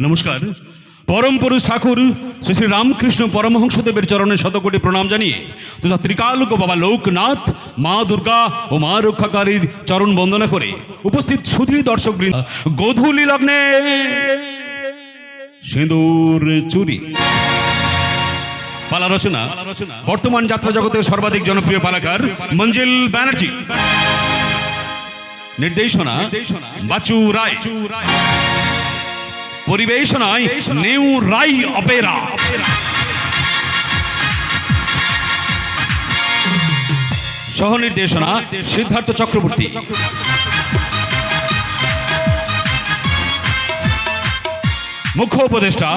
নমস্কার। পরম পুরুষ ঠাকুর শ্রী শ্রী রামকৃষ্ণ পরমহংসদেবের চরণে শতকোটি প্রণাম জানিয়ে তথা ত্রিকালক বাবা লোকনাথ, মা দুর্গা ও মা রক্ষাকারীর চরণ বন্দনা করে উপস্থিত সুধী দর্শকবৃন্দ, গোধূলি লগ্নে সিঁদুর চুরি পালা রচনা বর্তমান যাত্রা জগতের সর্বাধিক জনপ্রিয় পালাকার মঞ্জিল ব্যানার্জি। নির্দেশনা বাচু রায়। পরিবেশনায় নিউ রাই অপেরা। সহ নির্দেশনা সিদ্ধার্থ চক্রবর্তী। মুখ্য উপদেষ্টা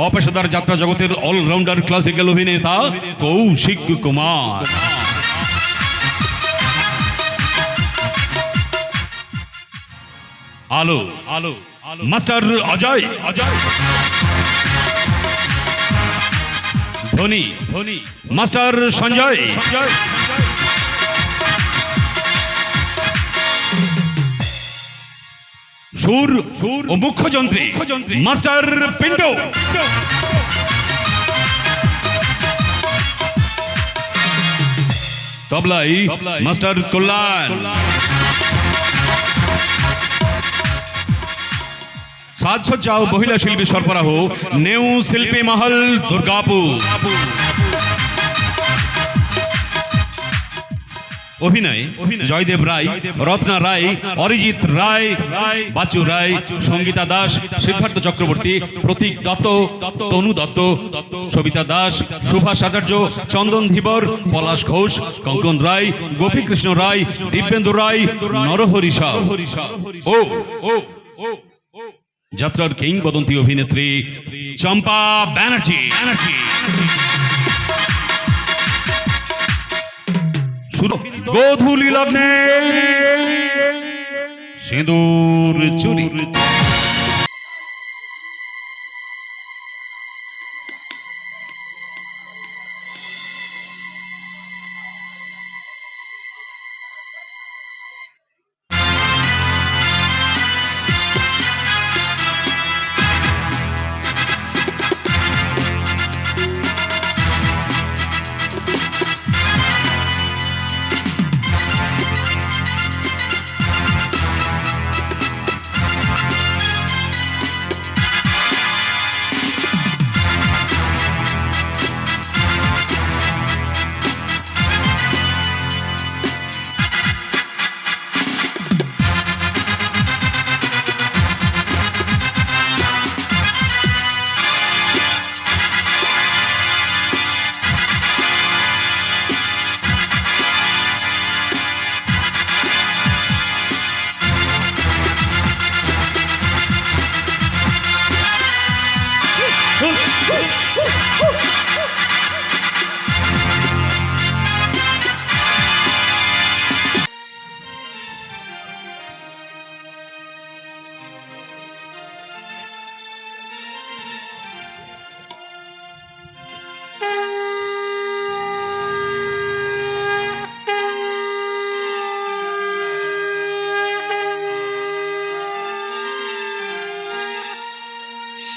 অপেশাদার যাত্রা জগতের অলরাউন্ডার ক্লাসিক্যাল অভিনেতা কৌশিক কুমার। আলো আলো মাস্টার অজয়। ধ্বনি মাস্টার সঞ্জয়। সুর ও মুখ্য যন্ত্রী মাস্টার পিন্টো। তবলাই মাস্টার কল্যাণ। সাজসজ্জা ও মহিলা শিল্পী সরবরাহ নিউ শিল্পী মহল দুর্গাপুর। অভিনয় জয়দেব রায়, রত্না রায়, অরিজিৎ রায়, বাচু রায়, সঙ্গীতা দাস, সিদ্ধার্থ চক্রবর্তী, প্রতীক দত্ত, তনু দত্ত, সবিতা দাস, সুভাষ আচার্য, চন্দন ধীবর, পলাশ ঘোষ, কঙ্কন রায়, গোপীকৃষ্ণ রায়, দিব্যেন্দু রায়, নরহরি শাহ ও যাত্রার কিংবদন্তি অভিনেত্রী চম্পা ব্যানার্জি। গোধূলি লগ্নে সিঁদুর চুরি।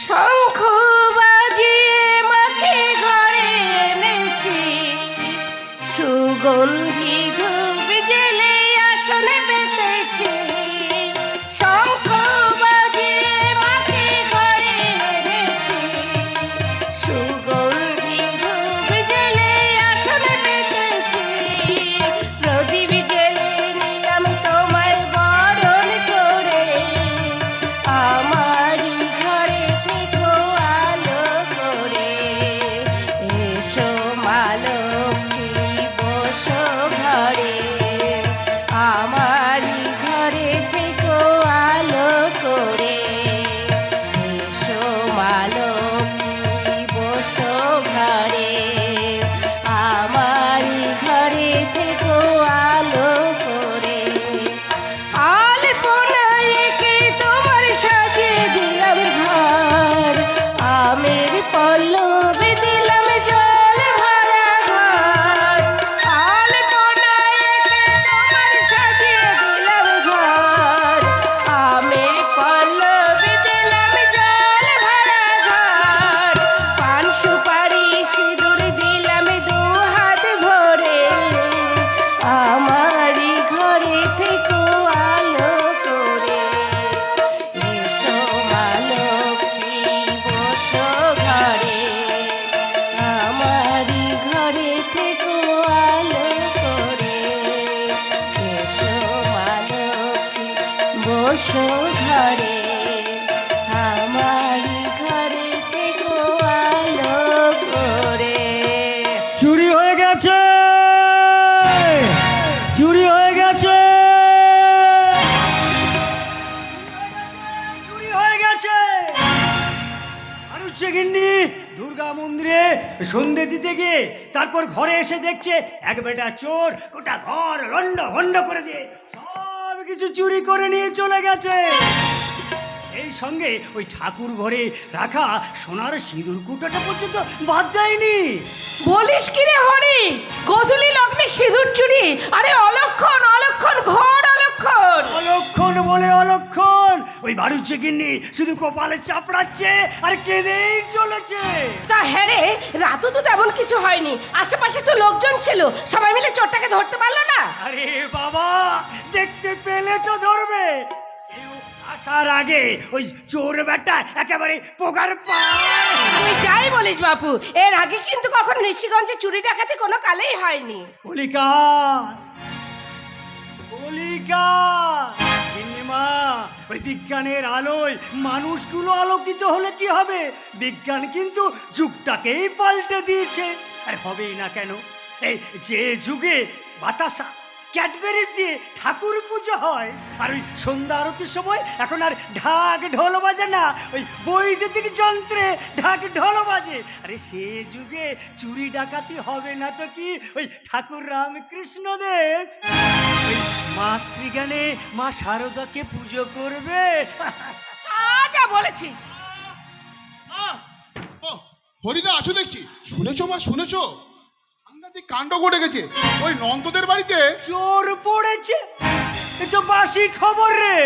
শঙ্খ বাজিয়ে মাকে ঘরে এনেছি, সুগন্ধি ধূপ জেলে আসনে পেতেছি। শঙ্খ বাজিয়ে মাকে ঘরে এনেছি, সুগন্ধি ধূপ জেলে আসনে পেতেছি। প্রদীপ জেলে নিলাম তোমায় বরণ করে, আমারই ঘরে থেকো আলো করে। এসো মা লক্ষ্মী বসো ঘরে, আমারই ঘরে থেকো আলো করে। এসো মা লক্ষ্মী বসো ঘরে, আমারই ঘরে থেকো আলো করে। আলপনা এঁকে তোমার সাজিয়ে দিলাম ঘর, আমের পল্লবে দিলাম জল ভরা ঘর। আলপনা এঁকে তোমার সাজিয়ে দিলাম ঘর, আমের পল্লবে দিলাম জল ভরা এসো ঘরে, আমারই ঘরে থেকো আলো করে। চুরি হয়ে গেছে, চুরি হয়ে গেছে, চুরি হয়ে গেছে। আর হচ্ছে গিন্নি দুর্গা মন্দিরে সন্ধে দিতে গিয়ে তারপর ঘরে এসে দেখছে এক বেটা চোর গোটা ঘর লন্ড ভন্ড করে দিয়ে সব কিছু চুরি করে নিয়ে চলে গেছে। এই সঙ্গে ওই ঠাকুর ঘরে রাখা সোনার সিঁদুর কুটাটা পর্যন্ত বাদ দেয়নি। বলিস কি রে হরি, গজলি লগ্নে সিঁদুর চুরি? আরে অলক্ষণ, অলক্ষণ, ঘোর অলক্ষণ। অলক্ষণ বলে অলক্ষণ, ওই বাড়ুচ্ছে গিন্নি শুধু কপালে চাপড়াচ্ছে আর কেঁদেই চলেছে। তা হ্যাঁ রে, রাতও তো তেমন কিছু হয়নি, আশেপাশে তো লোকজন ছিল, সবাই মিলে চোরটাকে ধরতে পারলো না? আরে বাবা, দেখতে পেলে তো ধরবে। কেউ আসার আগে ওই চোর বেটা একেবারে পোকার পায়। তুই যাই বলিস বাপু, এর আগে কিন্তু কখন ঋষিগঞ্জে চুরি ডাকাতি কোনো কালেই হয়নি। কলিকা কলিকা গিন্নিমা, ওই বিজ্ঞানের আলোয় মানুষগুলো আলোকিত হলে কি হবে? বিজ্ঞান কিন্তু যুগটাকেই পাল্টে দিয়েছে। আর হবেই না কেন? এই যে যুগে বাতাসা ক্যাডবেরিজ দিয়ে ঠাকুর পুজো হয়, আর ওই সন্ধ্যা আরতির সময় এখন আর ঢাক ঢোল বাজে না, ওই বৈদ্যুতিক যন্ত্রে ঢাক ঢোল বাজে। আরে সে যুগে চুরি ডাকাতি হবে না তো কি? ওই ঠাকুর রামকৃষ্ণদেব ওই মাতৃজ্ঞানে মা শারদাকে পুজো করবে। যা বলেছিস। ও হরিদা আছো দেখছি। শুনেছো মা, শুনেছো? সাংঘাতিক কাণ্ড ঘটে গেছে ওই নন্দদের বাড়িতে। চোর পড়েছে, এ তো বাসি খবর রে।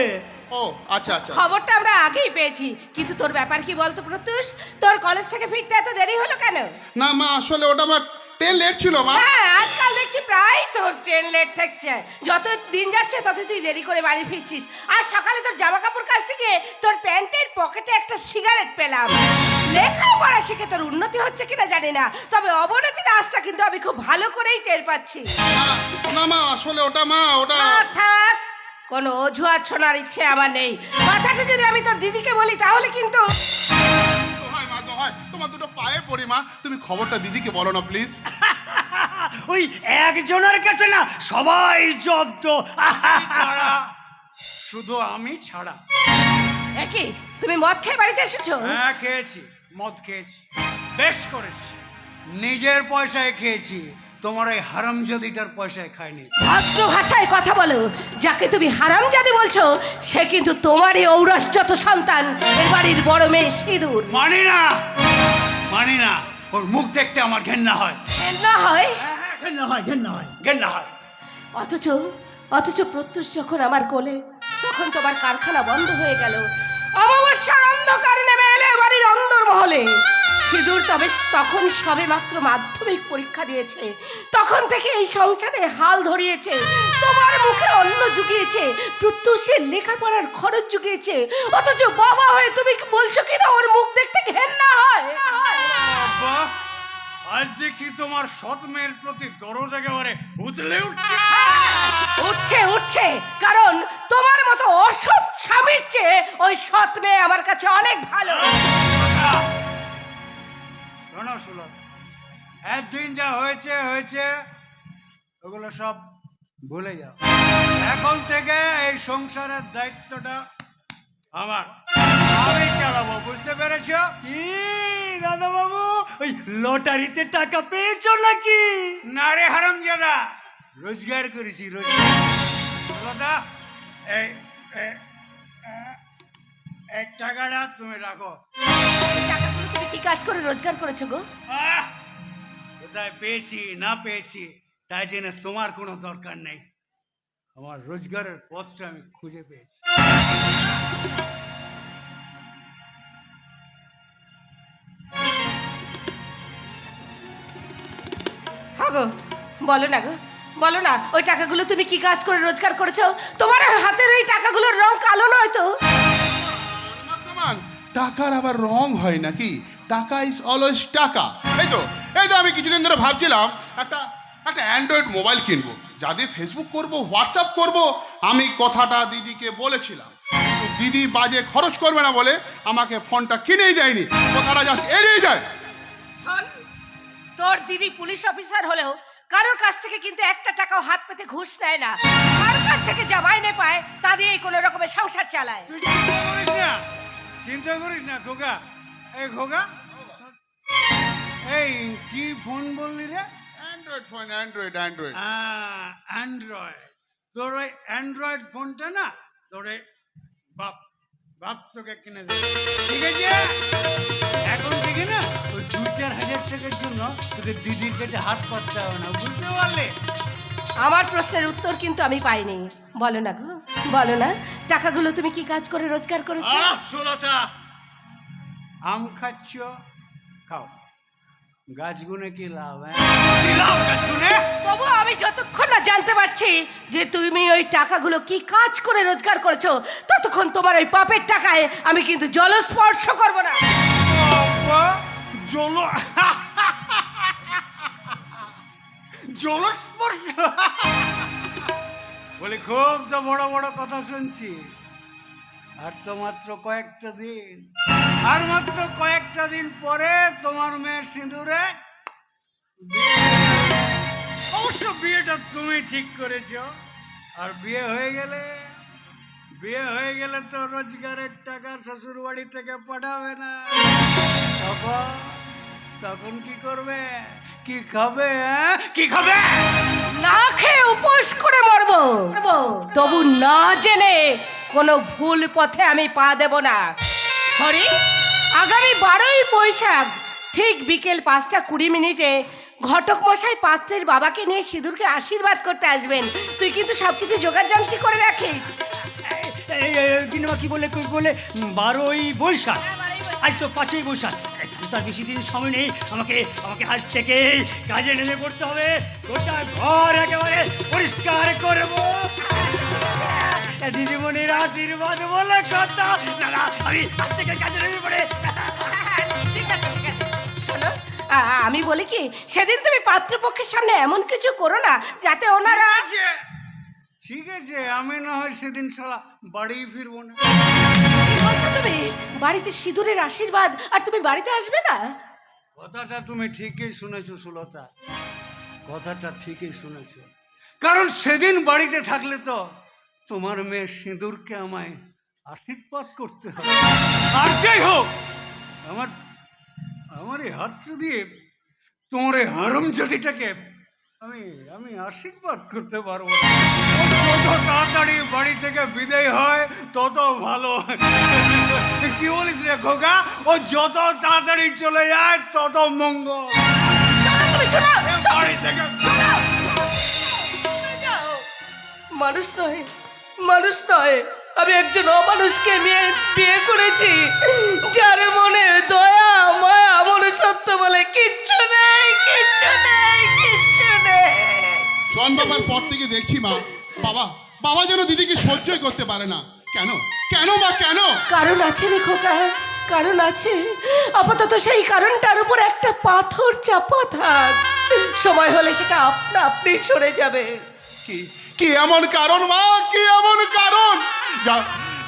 ও আচ্ছা আচ্ছা। খবরটা আমরা আগেই পেয়েছি, কিন্তু তোর ব্যাপার কি বলতো প্রত্যুষ? তোর কলেজ থেকে ফিরতে এত দেরি হলো কেন? না মা, আসলে ওটা আমার ট্রেন লেট ছিল মা। হ্যাঁ, আজকাল দেখছি প্রায় তোর ট্রেন লেট থাকছে, যত দিন যাচ্ছে তত তুই দেরি করে বাড়ি ফিরছিস। আর সকালে তোর জামা কাপড় কাছ থেকে তোর প্যান্টের পকেটে একটা সিগারেট পেলাম। লেখাপড়া শিখে তোর উন্নতি হচ্ছে কিনা জানি না, তবে অবনতির আশটা কিন্তু আমি খুব ভালো করেই টের পাচ্ছি। না মা, আসলে ওটা মা ওটা থাক, কোনো অজুহাত শোনার ইচ্ছে আমার নেই। কথাটা যদি আমি তোর দিদিকে বলি তাহলে কিন্তু হয় মা, হয় তোমার দুটো পায়ে পড়ি মা, তুমি খবরটা দিদিকে বলো না প্লিজ। ওই একজনের কাছে না সবাই জব্দ, শুধু আমি ছাড়া। একই, তুমি মদ খেয়ে বাড়িতে এসেছো? হ্যাঁ খেয়েছি, মদ খেয়েছি, বেশ করেছি। নিজের পয়সায় খেয়েছি, তোমার ওই হারামজাদিটার পয়সায় খাইনি। ভদ্র ভাষায় কথা বলো। যাকে তুমি হারামজাদি বলছো সে কিন্তু তোমারই ঔরসজাত সন্তান, এ বাড়ির বড় মেয়ে সিঁদুর। মানি না, মানি না, ওর মুখ দেখতে আমার ঘেন্না হয়। না হয়? ঘেন্না হয়, ঘেন্না হয়, ঘেন্না হয়। অথচ প্রত্যুষ যখন আমার কোলে, তখন তোমার কারখানা বন্ধ হয়ে গেল। অমাবস্যার অন্ধকার নেমে এলে বাড়ির অন্দরমহলে। সিঁদুর তবে তখন সবে মাত্র মাধ্যমিক পরীক্ষা দিয়েছে, তখন থেকে এই সংসারে হাল ধরিয়েছে, তোমার মুখে অন্ন জুগিয়েছে, প্রত্যুষের লেখাপড়ার খরচ জুগিয়েছে। অথচ বাবা হয়ে তুমি বলছো কিনা ওর মুখ দেখতে ঘেন্না হয়? আব্বা, আজ দেখছি তোমার সৎ মেয়ের প্রতি দরদ একেবারে উতলে উঠছে। উঠছে, কারণ তোমার মতো অসৎ স্বামীর চেয়ে ওই সৎ মেয়ে আমার কাছে অনেক ভালো। শোনো শোনো, একদিন যা হয়েছে হয়েছে, ওগুলো সব ভুলে যাও। এখন থেকে এই সংসারের দায়িত্বটা আমার, আমি চালাবো, বুঝতে পেরেছো? কি দাদা বাবু, ওই লটারিতে টাকা পেয়েছো নাকি? না রে হারামজাদা, রোজগার করেছি, রোজগার। এই এই টাকাটা তুমি রাখো। টাকাগুলো তুমি কি কাজ করে রোজগার করেছো গো? কোথায় পেয়েছি না পেয়েছি তাই জেনে তোমার কোনো দরকার নেই। আমার রোজগারের পথটা আমি খুঁজে পেয়েছি। হ্যাঁ গো, বলো না গো, বলো না, ওই টাকাগুলো তুমি কি কাজ করে রোজগার করেছো? তোমার হাতের এই টাকাগুলোর রং কালো নয় তো? টাকার আবার রং হয় নাকি? টাকা ইজ অলওয়েজ টাকা। এই তো আমি কিছুদিন ধরে ভাবছিলাম একটা অ্যান্ড্রয়েড মোবাইল কিনবো, যাদের ফেসবুক করব, হোয়াটসঅ্যাপ করব। আমি কথাটা দিদিকে বলেছিলাম, কিন্তু দিদি বাজে খরচ করবে না বলে আমাকে ফোনটা কিনেই দেয়নি, কথাটা জাস্ট এড়িয়ে যায়। শোন, তোর দিদি পুলিশ অফিসার হলেও কারোর কাছ থেকে কিন্তু একটা টাকাও হাত পেতে ঘুষ নেয় না। কার কাছ থেকে যা মাইনে পায় তা দিয়েই কোনো রকমের সংসার চালায়। তুই চিন্তা করিস না খোকা। এই খোকা, এই কি ফোন বললি রে? Android phone, Android. অ্যান্ড্রয়েড। তোর ওই অ্যান্ড্রয়েড ফোনটা না তোর এই বাপ বাপ তোকে কিনে দেবে, ঠিক আছে? এখন থেকে না ওই 2-4 হাজার টাকার জন্য তোদের দিদির কাছে হাত পাততে হবে না, বুঝতে পারলে? আমার প্রশ্নের উত্তর কিন্তু আমি পাইনি। বলো না গো, বলো না, টাকাগুলো তুমি কি কাজ করে রোজগার করেছো? সুলতা, আম খাচ্ছ, খাও। গাছ গুনে কি লাভ? কি লাভ গাছ গুনে? তবু আমি যতক্ষণ না জানতে পারছি যে তুমি ওই টাকাগুলো কি কাজ করে রোজগার করেছো, ততক্ষণ তোমার ওই পাপের টাকায় আমি কিন্তু জলস্পর্শ করব না। জলস্পর্শ বলে খুব তো বড় বড় কথা শুনছি। আর তো মাত্র কয়েকটা দিন, আর মাত্র কয়েকটা দিন পরে তোমার মেয়ের সিঁদুরে বিয়ে। অবশ্য বিয়েটা তুমি ঠিক করেছো। আর বিয়ে হয়ে গেলে তো রোজগারের টাকা শ্বশুর বাড়ি থেকে পাঠাবে না। তখন কি করবে? কি খাবে? কি খাবে? না খেয়ে উপোস করে মরবো, তবু না জেনে কোনো ভুল পথে আমি পা দেব না। হরি, আগামী 12ই বৈশাখ ঠিক বিকেল 5:20 ঘটক মশাই পাত্রের বাবাকে নিয়ে সিঁদুরকে আশীর্বাদ করতে আসবেন। তুই কিন্তু সবকিছু জোগাড় জামটি করে রাখিস। গিন্নিমা কি বলে 12ই বৈশাখ? আজ তো 5ই বৈশাখ, তার বেশি দিন সময় নেই। আমাকে আজ থেকে কাজে নেমে পড়তে হবে। গোটা ঘর একেবারে পরিষ্কার করবো। দিদিমণির আশীর্বাদ বলে কথা। না, আমি আজ থেকে কাজে নেমে পড়ে। ঠিক আছে, ঠিক আছে। শোনো, আমি বলি কি, সেদিন তুমি পাত্রপক্ষের সামনে এমন কিছু করো না যাতে ওনারা। ঠিক আছে, আমি না হয় সেদিন সারা বাড়ি ফিরবো না। কি বলছো তুমি? বাড়িতে সিঁদুরের আশীর্বাদ আর তুমি বাড়িতে আসবে না? কথাটা তুমি ঠিকই শুনেছো সুলতা, কথাটা ঠিকই শুনেছো। কারণ সেদিন বাড়িতে থাকলে তো তোমার মেয়ে সিঁদুরকে আমায় আশীর্বাদ করতে হবে। আর যাই হোক, আমার এই হাতটা দিয়ে তোমার এই হারামজাদিটাকে আমি আশীর্বাদ করতে পারবো না। যত তাড়াতাড়ি বাড়ি থেকে বিদায় হয় তত ভালো। কি বলিস রে খোকা? ও যত তাড়াতাড়ি চলে যায় তত মঙ্গল। বাড়ি থেকে মানুষ নয়, আমি একজন অমানুষকে বিয়ে করেছি, যার মনে দয়া মায়া মনুষ্যত্ব বলে কিচ্ছু নেই। শোন বাবার পর থেকে দেখছি মা, বাবা যেন দিদিকে সহ্যই করতে পারে না। কেন মা, কেন? কারণ আছে রে খোকা, কারণ আছে। আপাতত সেই কারণটার উপর একটা পাথর চাপা থাক, সময় হলে সেটা আপনি সরে যাবে। কি এমন কারণ মা, কি এমন কারণ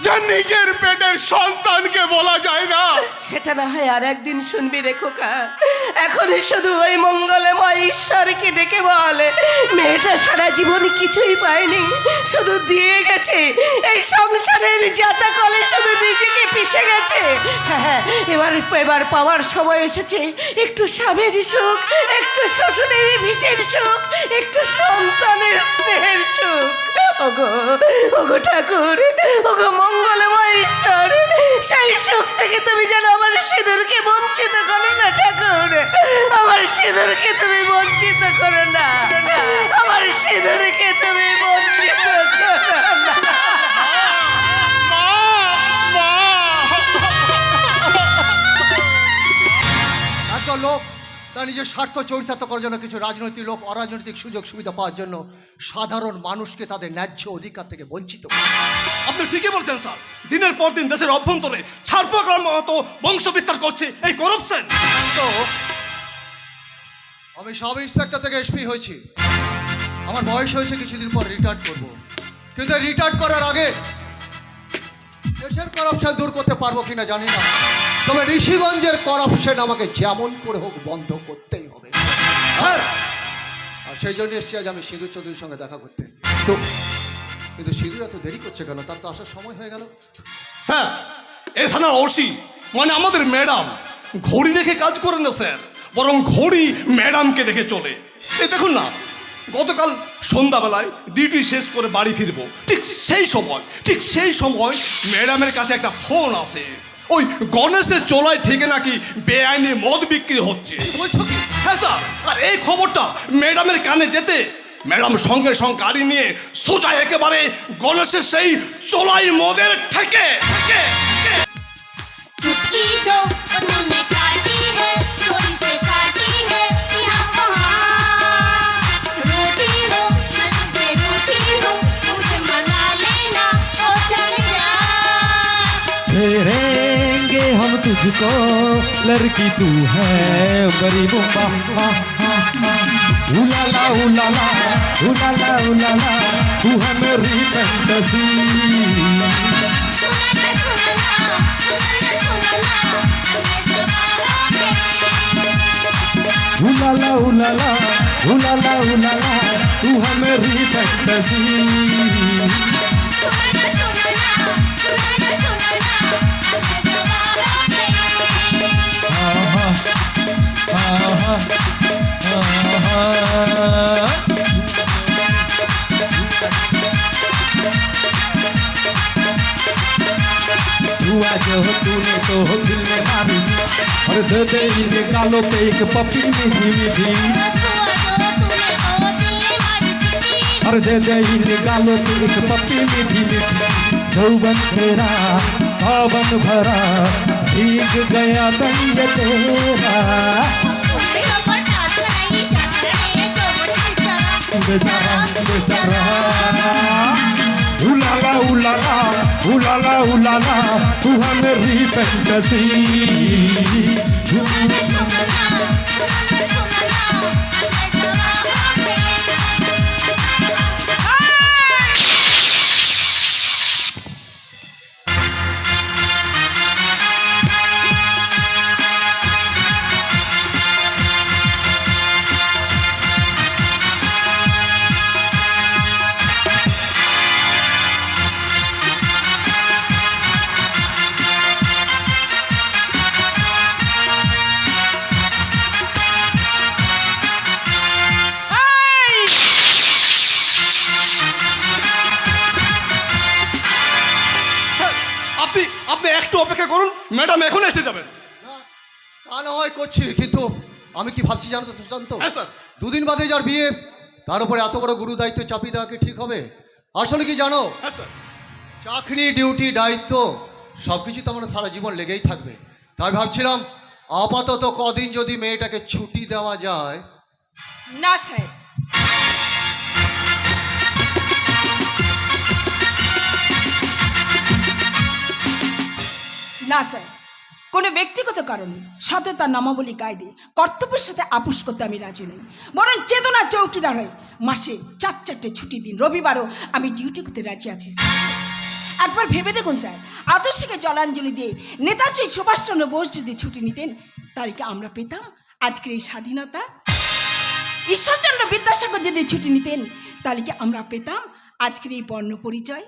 যা নিজের পেটের সন্তানকে বলা যায় না? সেটা না হয় আর একদিন শুনবি রে খোকা। এখন শুধু ওই মঙ্গলময় ঈশ্বরকে ডেকে বল, মেয়েটা সারা জীবন কিছুই পায়নি, শুধু দিয়ে গেছে এই সংসারের জাতা কলে, শুধু নিজেকে পিষে গেছে। হ্যাঁ, এবার পাওয়ার সময় এসেছে একটু স্বামীর সুখ, একটু শ্বশুরের ভিটের সুখ, একটু সন্তানের স্নেহের সুখ। ওগো ঠাকুর, ওগো মঙ্গলময় ঈশ্বর, সেই সুখ থেকে তুমি যেন আমার সিঁদুরকে বঞ্চিত করো না ঠাকুর। আমার সিঁদুরকে তুমি বঞ্চিত করো না, আমার সিঁদুরকে তুমি বঞ্চিত করো না। একটা লোক তার নিজের স্বার্থ চরিতার্থ করার জন্য, কিছু রাজনৈতিক লোক অরাজনৈতিক সুযোগ সুবিধা পাওয়ার জন্য সাধারণ মানুষকে তাদের ন্যায্য অধিকার থেকে বঞ্চিত করে। আপনি ঠিকই বলছেন স্যার। দিনের পর দিন দেশের অভ্যন্তরে ছাড়পোকার মতো বংশ বিস্তার করছে এই করাপশন। তো আমি সাব ইন্সপেক্টর থেকে এসপি হয়েছি, আমার বয়স হয়েছে, কিছুদিন পর রিটায়ার্ড করব। কিন্তু রিটায়ার্ড করার আগে দেশের করাপশন দূর করতে পারবো কিনা জানি না, তবে ঋষিগঞ্জের করাপশন আমাকে যেমন করে হোক বন্ধ করতেই হবে। স্যার আর সেই জন্য এসছি আজ আমি সিঁদুর চৌধুরীর সঙ্গে দেখা করতে। তো কিন্তু সিঁদুর এত দেরি করছে কেন? তার তো আসার সময় হয়ে গেল। স্যার এই থানার ওসি মানে আমাদের ম্যাডাম ঘড়ি দেখে কাজ করে না স্যার, বরং ঘড়ি ম্যাডামকে দেখে চলে। এই দেখুন না, গতকাল সন্ধ্যাবেলায় ডিউটি শেষ করে বাড়ি ফিরবো, ঠিক সেই সময় ম্যাডামের কাছে একটা ফোন আসে। ওই গণেশের চোলায় থেকে নাকি বেআইনি মদ বিক্রি হচ্ছে। হ্যাঁ স্যার, আর এই খবরটা ম্যাডামের কানে যেতে ম্যাডাম সঙ্গে সঙ্গে গাড়ি নিয়ে সোজা একেবারে গণেশের সেই চোলাই মদের ঠেকে चुटकी जो तुमने काटी है थोड़ी से काटी है यहाँ वहाँ रोटी हो मैं तुझसे रूठी हूँ मुझे मना लेना ओ चल जा छेड़ेंगे हम तुझको लड़की तू है बड़ी बुम्बा उलाला उलाला उलाला उलाला तू है मेरी फैंटेसी उलाला उलाला उलाला उलाला तू है मेरी फैंटेसी हुआ जो तूने तो दिल में मारी और दे दे इनके गालों पे एक पप्पी मीठी मीठी और दे दे इनके गालों पे एक पप्पी मीठी मीठी यौवन तेरा सावन भरा भीग गया दंग तेरा बेचारा बेचारा उलाला उलाला उलाला उलाला तू है मेरी फैंटेसी আপনি একটু অপেক্ষা করুন, ম্যাডাম এখন এসে যাবেন। তা না হয় করছি, কিন্তু আমি কি ভাবছি জানো তো সুশান্ত? হ্যাঁ স্যার। দুদিন বাদে যার বিয়ে, তার উপরে এত বড় গুরু দায়িত্ব চাপিয়ে দেওয়া কি ঠিক হবে? আসলে কি জানো, হ্যাঁ স্যার। চাকরি ডিউটি দায়িত্ব সব কিছু তো আমরা সারা জীবন লেগেই থাকবে। তাই ভাবছিলাম আপাতত কদিন যদি মেয়েটাকে ছুটি দেওয়া যায়। না স্যার, না স্যার, কোনো ব্যক্তিগত কারণে সততার নামাবলী কায়দে কর্তব্যের সাথে আপোষ করতে আমি রাজি নই। বরং চেতনা চৌকিদার হয়ে মাসে 4 ছুটি দিন রবিবারও আমি ডিউটি করতে রাজি আছি স্যার। একবার ভেবে দেখুন স্যার, আদর্শকে জলাঞ্জলি দিয়ে নেতাজি সুভাষচন্দ্র বোস যদি ছুটি নিতেন, তাহলে কি আমরা পেতাম আজকের এই স্বাধীনতা? ঈশ্বরচন্দ্র বিদ্যাসাগর যদি ছুটি নিতেন, তাহলে কি আমরা পেতাম আজকের এই বর্ণ পরিচয়?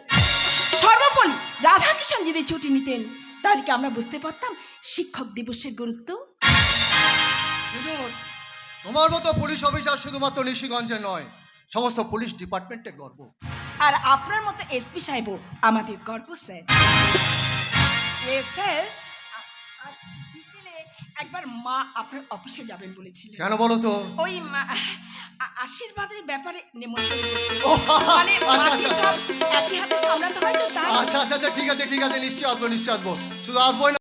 সর্বোপরি রাধাকৃষ্ণ যদি ছুটি নিতেন, তাহলে কি আমরা বুঝতে পারতাম শিক্ষক দিবসের গুরুত্ব? তোমার মতো পুলিশ অফিসার শুধুমাত্র নিশিগঞ্জের নয়, সমস্ত পুলিশ ডিপার্টমেন্টের গর্ব। আর আপনার মতো এসপি সাহেবও আমাদের গর্ব স্যার। স্যার, আজ বিকেলে একবার মা আপনার অফিসে যাবেন বলেছিলেন। কেন বলো তো? ওই আশীর্বাদের ব্যাপারে নেমন্তন্ন মানে বাকি সব একই হাতে সামলাতে হয় তো তাই। আচ্ছা আচ্ছা আচ্ছা, ঠিক আছে ঠিক আছে, নিশ্চয়ই আসবো নিশ্চয়ই আসবো, শুধু আসবোই না।